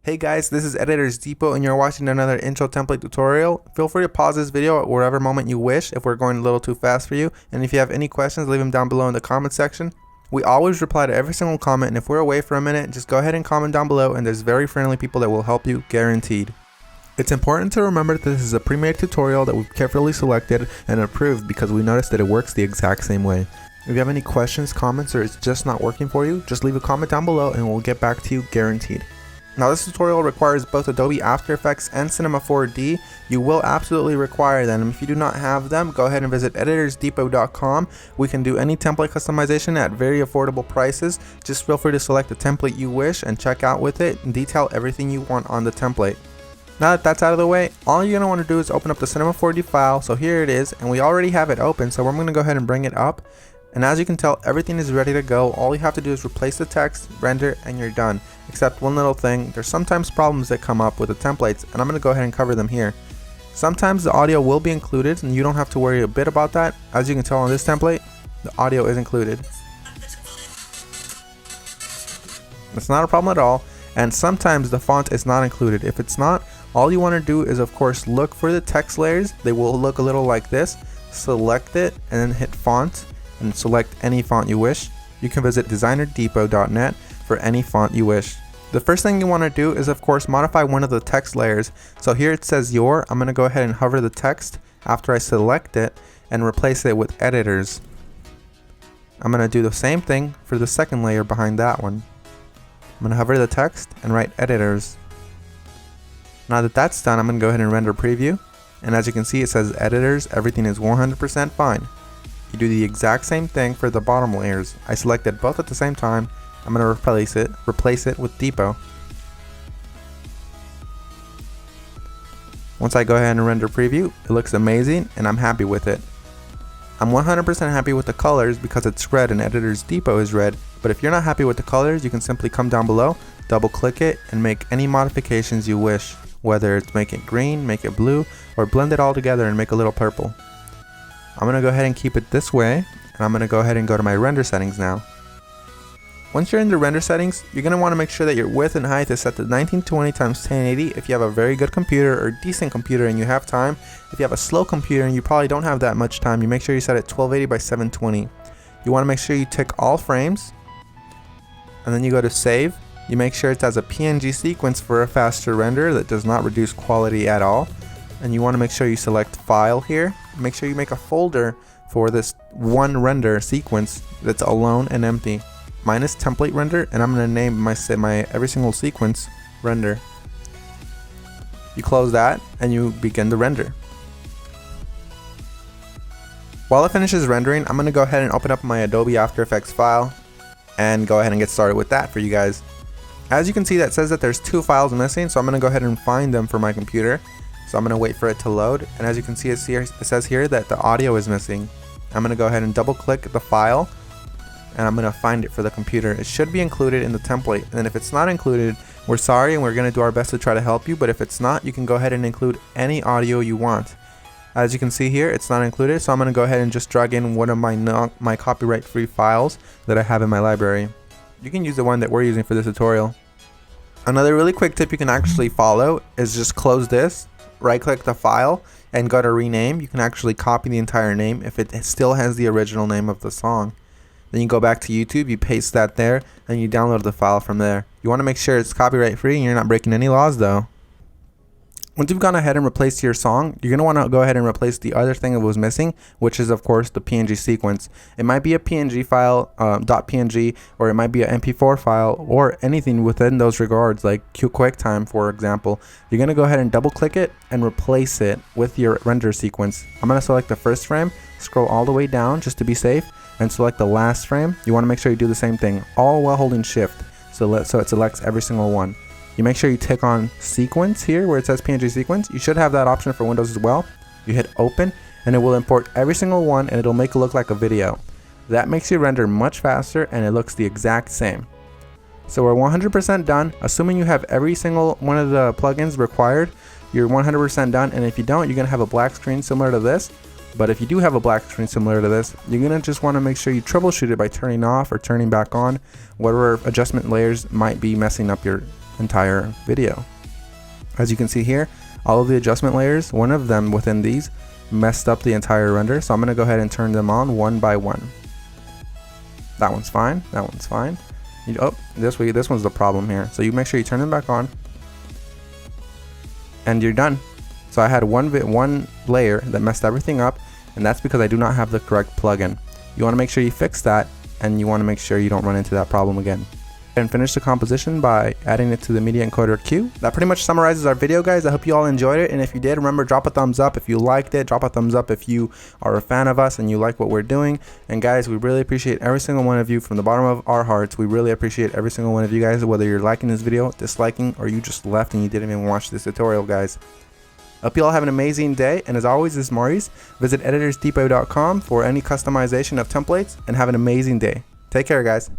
Hey guys, this is Editors Depot and you're watching another intro template tutorial. Feel free to pause this video at whatever moment you wish if we're going a little too fast for you. And if you have any questions, leave them down below in the comment section. We always reply to every single comment, and if we're away for a minute, just go ahead and comment down below and there's very friendly people that will help you, guaranteed. It's important to remember that this is a pre-made tutorial that we've carefully selected and approved because we noticed that it works the exact same way. If you have any questions, comments, or it's just not working for you, just leave a comment down below and we'll get back to you, guaranteed. Now this tutorial requires both Adobe After Effects and Cinema 4D. You will absolutely require them. If you do not have them, go ahead and visit EditorsDepot.com. We can do any template customization at very affordable prices. Just feel free to select the template you wish and check out with it and detail everything you want on the template. Now that that's out of the way, all you're going to want to do is open up the Cinema 4D file. So here it is, and we already have it open, so I'm going to go ahead and bring it up. And as you can tell, everything is ready to go. All you have to do is replace the text, render, and you're done. Except one little thing, there's sometimes problems that come up with the templates, and I'm going to go ahead and cover them here. Sometimes the audio will be included, and you don't have to worry a bit about that. As you can tell on this template, the audio is included. It's not a problem at all, and sometimes the font is not included. If it's not, all you want to do is of course look for the text layers. They will look a little like this. Select it, and then hit font, and select any font you wish. You can visit DesignerDepot.net for any font you wish. The first thing you want to do is of course modify one of the text layers. So here it says your. I'm going to go ahead and hover the text after I select it and replace it with editors. I'm going to do the same thing for the second layer behind that one. I'm going to hover the text and write editors. Now that that's done, I'm going to go ahead and render preview. And as you can see, it says editors, everything is 100% fine. You do the exact same thing for the bottom layers. I selected both at the same time. I'm going to replace it with Depot. Once I go ahead and render preview, it looks amazing and I'm happy with it. I'm 100% happy with the colors because it's red and Editors Depot is red, but if you're not happy with the colors, you can simply come down below, double click it, and make any modifications you wish, whether it's make it green, make it blue, or blend it all together and make a little purple. I'm going to go ahead and keep it this way, and I'm going to go ahead and go to my render settings now. Once you're in the render settings, you're going to want to make sure that your width and height is set to 1920 x 1080 if you have a very good computer or decent computer and you have time. If you have a slow computer and you probably don't have that much time, you make sure you set it 1280 by 720. You want to make sure you tick all frames, and then you go to save. You make sure it has a PNG sequence for a faster render that does not reduce quality at all. And you want to make sure you select file here. Make sure you make a folder for this one render sequence that's alone and empty. Mine is template render, and I'm going to name my every single sequence render. You close that and you begin the render. While it finishes rendering, I'm going to go ahead and open up my Adobe After Effects file and go ahead and get started with that for you guys. As you can see, that says that there's two files missing, so I'm going to go ahead and find them for my computer. So I'm going to wait for it to load, and as you can see, it says here that the audio is missing. I'm going to go ahead and double click the file, and I'm going to find it for the computer. It should be included in the template, and if it's not included, we're sorry and we're going to do our best to try to help you, but if it's not, you can go ahead and include any audio you want. As you can see here, it's not included, so I'm going to go ahead and just drag in one of my copyright-free files that I have in my library. You can use the one that we're using for this tutorial. Another really quick tip you can actually follow is just close this, right click the file, and go to rename. You can actually copy the entire name if it still has the original name of the song. Then you go back to YouTube, you paste that there, and you download the file from there. You want to make sure it's copyright free and you're not breaking any laws though. Once you've gone ahead and replaced your song, you're going to want to go ahead and replace the other thing that was missing, which is of course the PNG sequence. It might be a PNG file, .png, or it might be an MP4 file, or anything within those regards, like QuickTime for example. You're going to go ahead and double click it and replace it with your render sequence. I'm going to select the first frame, scroll all the way down just to be safe, and select the last frame. You want to make sure you do the same thing, all while holding shift, so it selects every single one. You make sure you tick on sequence here where it says PNG sequence. You should have that option for Windows as well. You hit open and it will import every single one and it'll make it look like a video. That makes your render much faster and it looks the exact same. So we're 100% done. Assuming you have every single one of the plugins required, you're 100% done, and if you don't, you're going to have a black screen similar to this. But if you do have a black screen similar to this, you're going to just want to make sure you troubleshoot it by turning off or turning back on whatever adjustment layers might be messing up your entire video. As you can see here, all of the adjustment layers, one of them within these messed up the entire render, so I'm going to go ahead and turn them on one by one. That one's fine, that one's fine. This one's the problem here, so you make sure you turn them back on and you're done. So I had one layer that messed everything up, and that's because I do not have the correct plugin. You want to make sure you fix that, and you want to make sure you don't run into that problem again. And finish the composition by adding it to the media encoder queue. That pretty much summarizes our video, guys. I hope you all enjoyed it, and if you did, remember, drop a thumbs up if you liked it. Drop a thumbs up if you are a fan of us and you like what we're doing. And guys, we really appreciate every single one of you from the bottom of our hearts. We really appreciate every single one of you guys, whether you're liking this video, disliking, or you just left and you didn't even watch this tutorial, guys. Hope you all have an amazing day, and as always, this is Maurice. Visit EditorsDepot.com for any customization of templates, and have an amazing day. Take care, guys.